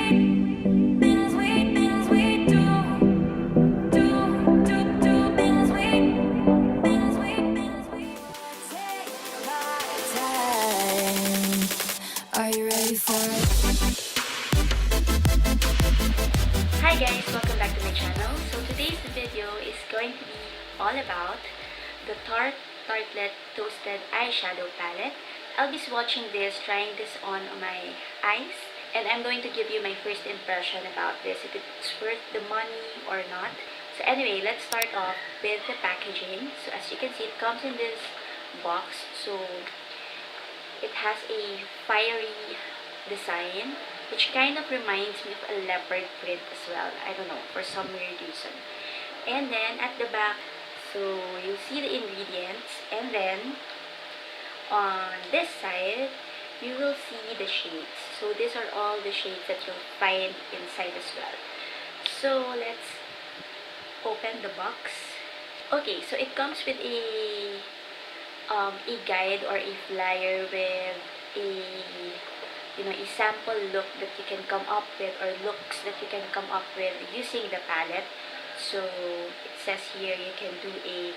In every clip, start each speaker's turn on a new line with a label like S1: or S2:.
S1: Hi guys, welcome back to my channel. So today's video is going to be all about the Tartelette Toasted Eyeshadow Palette. I'll be swatching this, trying this on my eyes, and I'm going to give you my first impression about this, if it's worth the money or not. So anyway, let's start off with the packaging. So as you can see, it comes in this box. So it has a fiery design, which kind of reminds me of a leopard print as well. I don't know, for some weird reason. And then at the back, so you see the ingredients, and then on this side you will see the shades. So these are all the shades that you'll find inside as well. So let's open the box. Okay, so it comes with a guide or a flyer with a sample look that you can come up with, or looks that you can come up with using the palette. So it says here you can do a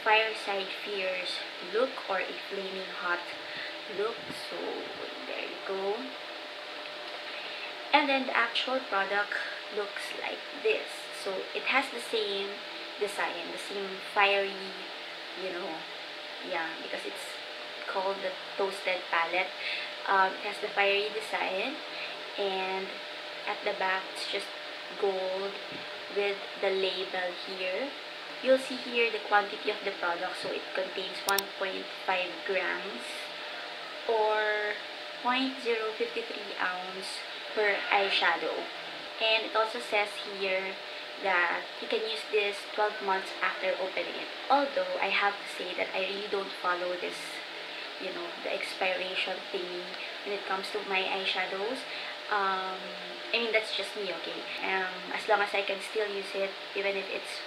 S1: fireside fierce look or a flaming hot look. So there you go. And then the actual product looks like this. So it has the same design, the same fiery, because it's called the Toasted Palette. It has the fiery design, and at the back it's just gold with the label here. You'll see here the quantity of the product. So it contains 1.5 grams or 0.053 ounce per eyeshadow. And it also says here that you can use this 12 months after opening it. Although I have to say that I really don't follow this, the expiration thing when it comes to my eyeshadows. That's just me, okay? As long as I can still use it, even if it's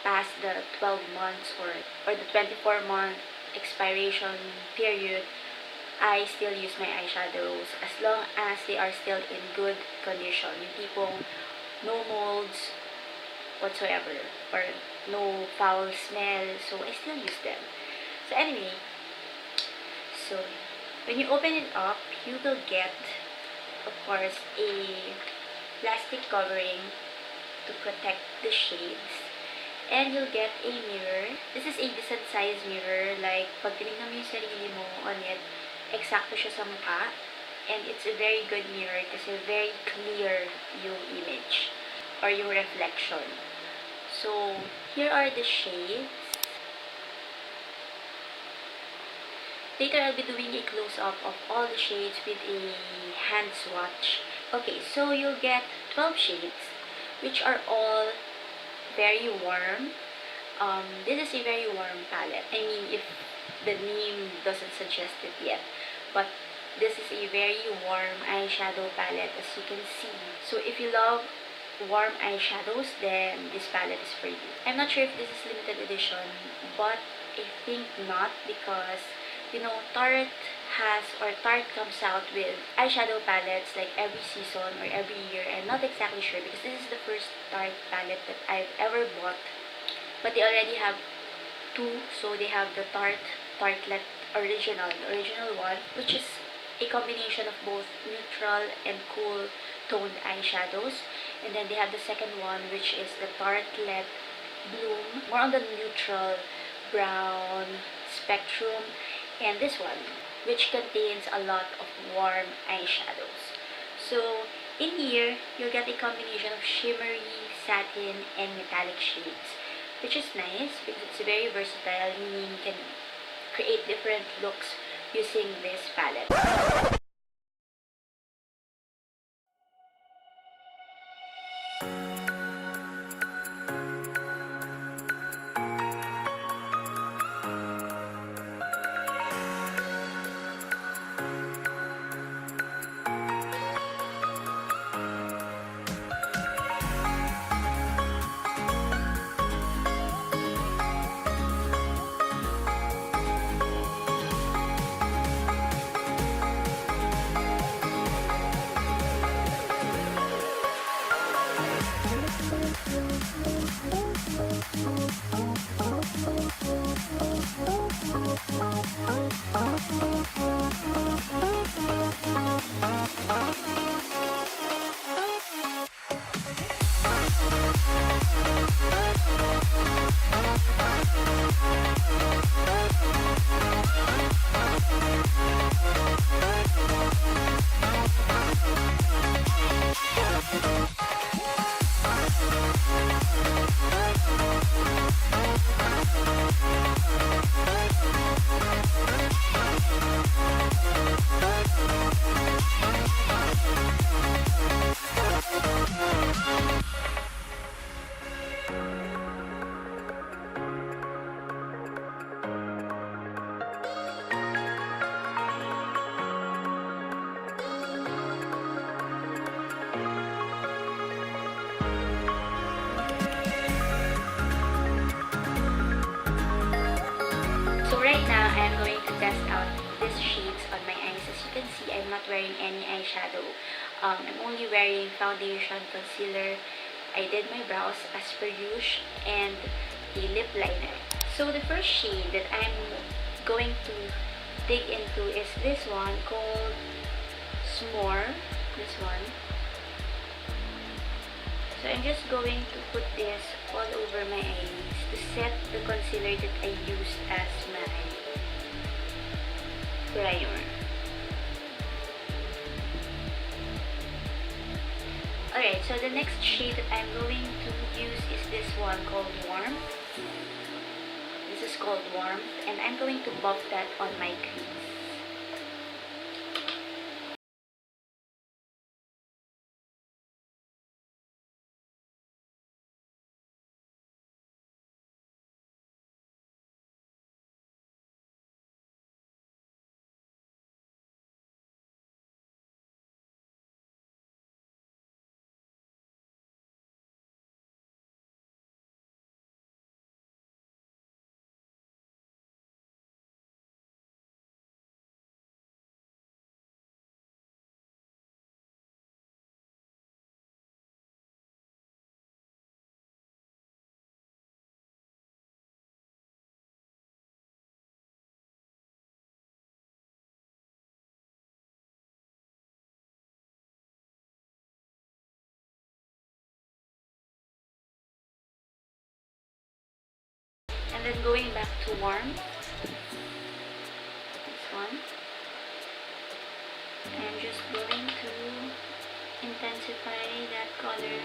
S1: past the 12 months or the 24-month expiration period, I still use my eyeshadows as long as they are still in good condition. Yung tipong no molds whatsoever, or no foul smell, so I still use them. So anyway, so when you open it up, you will get, of course, a plastic covering to protect the shades, and you'll get a mirror. This is a decent size mirror, like pag tinignan mo yung sarili mo on it, eksakto siya sa mukha, and it's a very good mirror kasi very clear yung image or yung reflection. So here are the shades. Later, I'll be doing a close-up of all the shades with a hand swatch. Okay, so you'll get 12 shades, which are all very warm. This is a very warm palette. If the name doesn't suggest it yet. But this is a very warm eyeshadow palette, as you can see. So if you love warm eyeshadows, then this palette is for you. I'm not sure if this is limited edition, but I think not, because Tarte comes out with eyeshadow palettes like every season or every year. I'm not exactly sure, because this is the first Tarte palette that I've ever bought. But they already have two. So they have the Tartelette original, the original one, which is a combination of both neutral and cool toned eyeshadows. And then they have the second one, which is the Tartelette Bloom, more on the neutral brown spectrum. And this one, which contains a lot of warm eyeshadows. So in here, you'll get a combination of shimmery, satin, and metallic shades, which is nice because it's very versatile, meaning you can create different looks using this palette. So right now, I'm going to test out these shades on my eyes. As you can see, I'm not wearing any eyeshadow. I'm only wearing foundation, concealer. I did my brows as per usual, and a lip liner. So the first shade that I'm going to dig into is this one called S'more. This one. So I'm just going to put this all over my eyes to set the concealer that I used as my primer. Alright, so the next shade that I'm going to use is this one called Warmth. This is called Warmth, and I'm going to buff that on my crease. And then going back to Warmth, this one, I'm just going to intensify that color.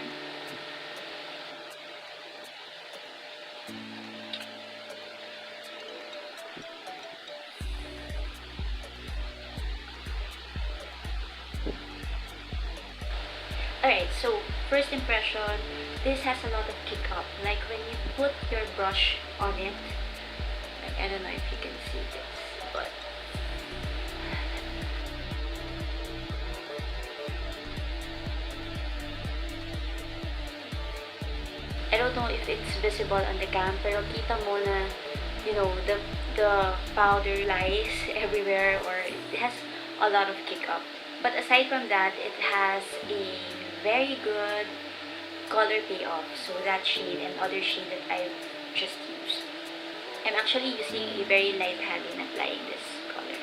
S1: Alright, so first impression, this has a lot of kick up. Like when you put your brush on it, like, I don't know if you can see this, but I don't know if it's visible on the cam, pero kita mo na, you know, the powder lies everywhere, or it has a lot of kick up. But aside from that, it has a very good color payoff. So that shade and other shade that I've just used. I'm actually using a very light hand in applying this color.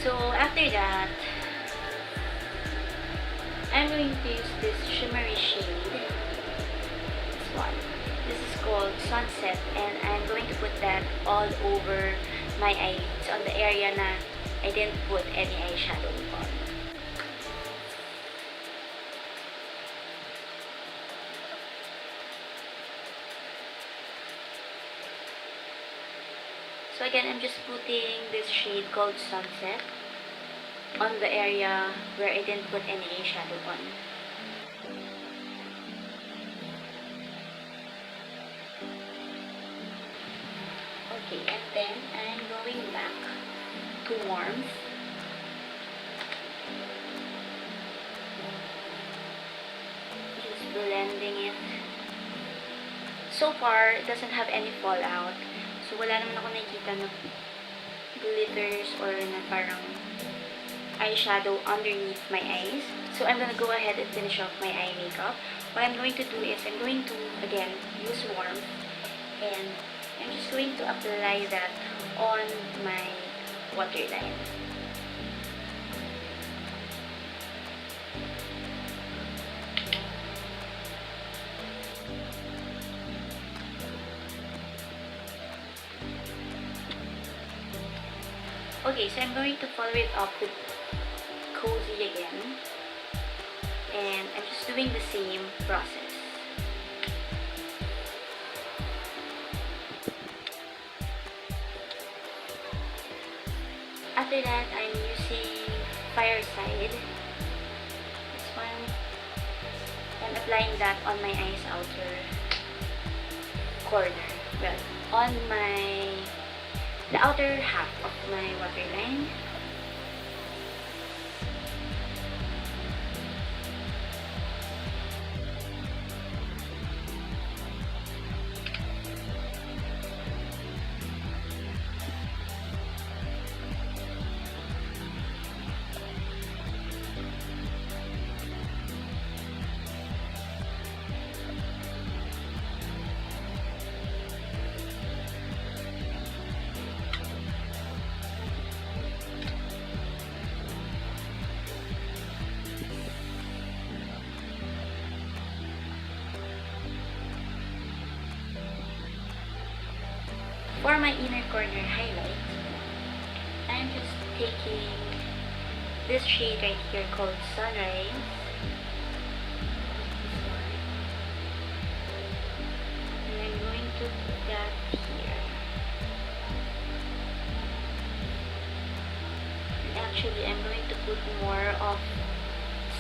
S1: So after that, I'm going to use this shimmery shade, this one. This is called Sunset, and I'm going to put that all over my eyelids, on the area na I didn't put any eyeshadow on. So again, I'm just putting this shade called Sunset on the area where I didn't put any eyeshadow on. Okay, and then I'm going back to Warmth. Just blending it. So far, it doesn't have any fallout. So, wala naman ako nakikita na glitters or na parang eyeshadow underneath my eyes. So I'm gonna go ahead and finish off my eye makeup. What I'm going to do is I'm going to, again, use warmth, and I'm just going to apply that on my waterline. Okay, so I'm going to follow it up with Cozy again, and I'm just doing the same process. After that, I'm using Fireside, this one, and applying that on my eye's outer corner, well, on the outer half of my waterline. For my inner corner highlight, I'm just taking this shade right here called Sunrise. And I'm going to put that here. And actually, I'm going to put more of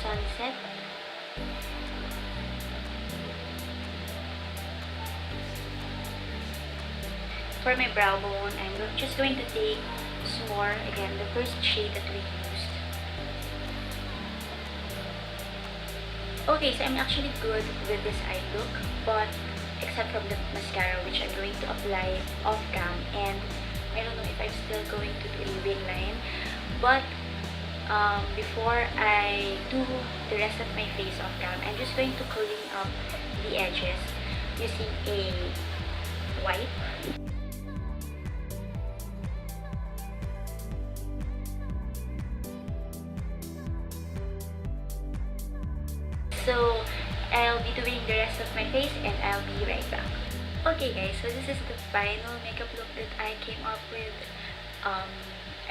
S1: Sunset. For my brow bone, I'm just going to take S'more, again, the first shade that we used. Okay, so I'm actually good with this eye look, but except from the mascara, which I'm going to apply off cam, and I don't know if I'm still going to do a wing line, but before I do the rest of my face off cam, I'm just going to clean up the edges using a wipe. So I'll be doing the rest of my face and I'll be right back. Okay guys, so this is the final makeup look that I came up with. I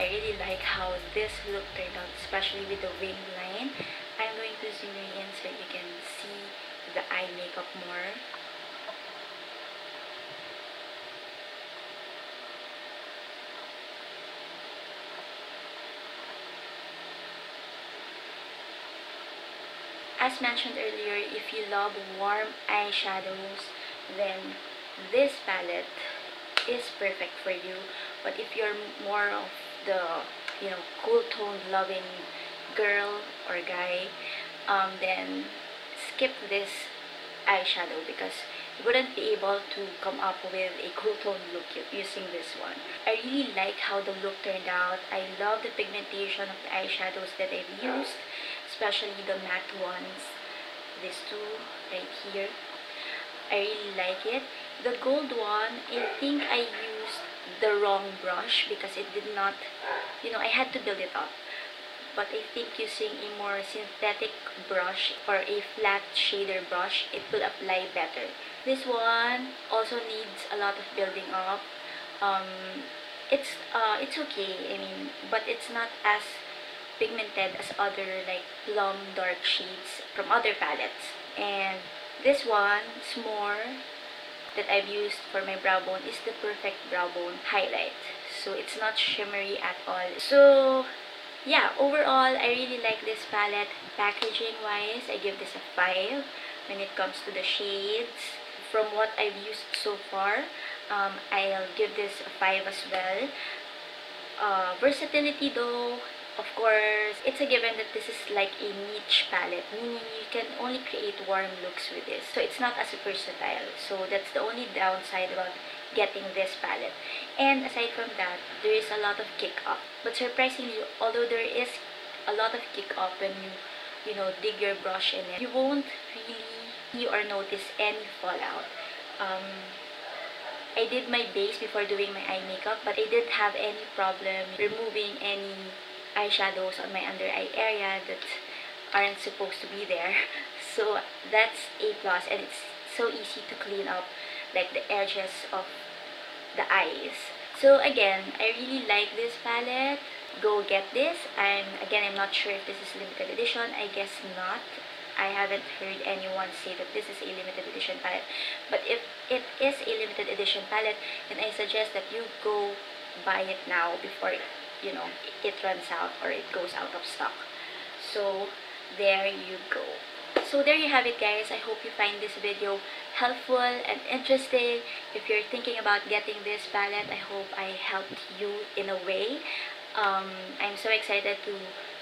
S1: really like how this look turned out, especially with the wing line. I'm going to zoom in so you can see the eye makeup more. As mentioned earlier, if you love warm eyeshadows, then this palette is perfect for you. But if you're more of the, cool tone loving girl or guy, then skip this eyeshadow because you wouldn't be able to come up with a cool tone look using this one. I really like how the look turned out. I love the pigmentation of the eyeshadows that I've used, especially the matte ones, these two right here. I really like it. The gold one, I think I used the wrong brush because it did not, I had to build it up. But I think using a more synthetic brush or a flat shader brush, it will apply better. This one also needs a lot of building up. It's okay, but it's not as pigmented as other like plum dark shades from other palettes. And this one, S'more, that I've used for my brow bone is the perfect brow bone highlight. So it's not shimmery at all. So yeah, overall, I really like this palette. Packaging wise, I give this a 5 when it comes to the shades. From what I've used so far, I'll give this a 5 as well. Versatility though, of course, it's a given that this is like a niche palette, meaning you can only create warm looks with this. So it's not as versatile. So that's the only downside about getting this palette. And aside from that, there is a lot of kick up. But surprisingly, although there is a lot of kick up when you know, dig your brush in it. You won't really see or notice any fallout. I did my base before doing my eye makeup, but I didn't have any problem removing any eyeshadows on my under eye area that aren't supposed to be there. So that's a plus, and it's so easy to clean up like the edges of the eyes. So again, I really like this palette. Go get this. I'm not sure if this is limited edition. I guess not. I haven't heard anyone say that this is a limited edition palette. But if it is a limited edition palette, then I suggest that you go buy it now before, you know, it runs out or it goes out of stock. So there you go. So there you have it, guys. I hope you find this video helpful and interesting. If you're thinking about getting this palette, I hope I helped you in a way. I'm so excited to,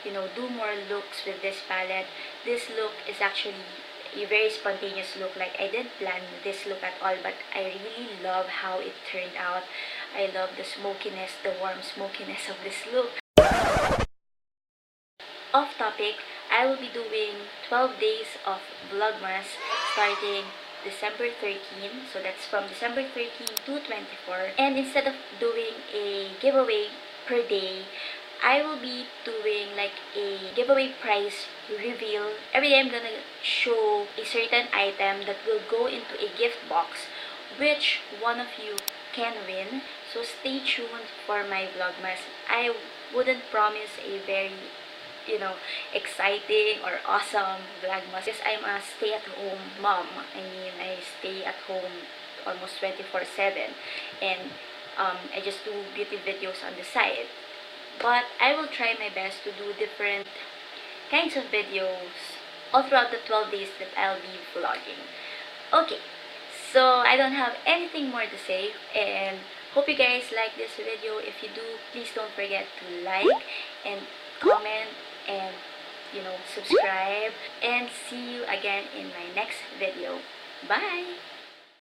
S1: you know, do more looks with this palette. This look is actually a very spontaneous look. Like, I didn't plan this look at all, but I really love how it turned out. I love the smokiness, the warm smokiness of this look. Off topic, I will be doing 12 days of Vlogmas starting December 13. So that's from December 13 to 24. And instead of doing a giveaway per day, I will be doing like a giveaway prize reveal. Every day I'm gonna show a certain item that will go into a gift box, which one of you can win. So stay tuned for my Vlogmas. I wouldn't promise a very, you know, exciting or awesome Vlogmas because I'm a stay-at-home mom. I mean, I stay at home almost 24/7, and I just do beauty videos on the side. But I will try my best to do different kinds of videos all throughout the 12 days that I'll be vlogging. Okay, so I don't have anything more to say, and hope you guys like this video. If you do, please don't forget to like and comment and, you know, subscribe, and see you again in my next video. Bye!